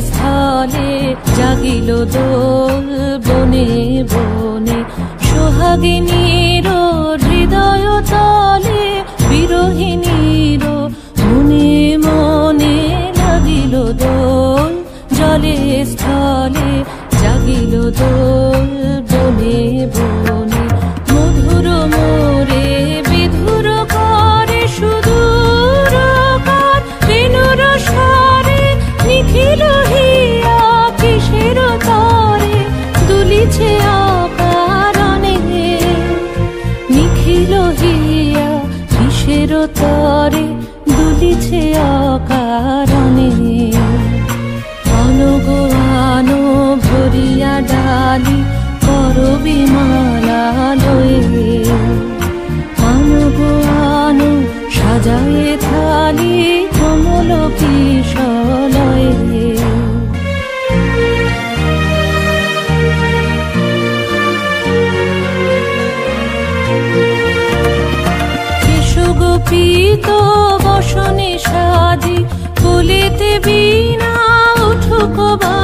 স্থলে জাগিল দোল বনে বনে, সোহাগিনীর হৃদয় তলে বিরহিণীর মনে মনে লাগিল দোল। জলে স্থলে জাগিল দোল বনে বনে, মধুর মোরে বিধুর করে সুদূর কার বেণুর স্বরে, নিখিল হিয়া কিসের তরে দুলিছে অকারণে, নিখিল হিয়া কিসের তরে দুলিছে অকারণে। আনো আনো ভরিয়া ডালি করবি মালা লয়ে, আনো আনো সাজায়ে থালি কমল কিশলয়ে। গোপীত বসনে সাজি বলিতে বিনা উঠুক বা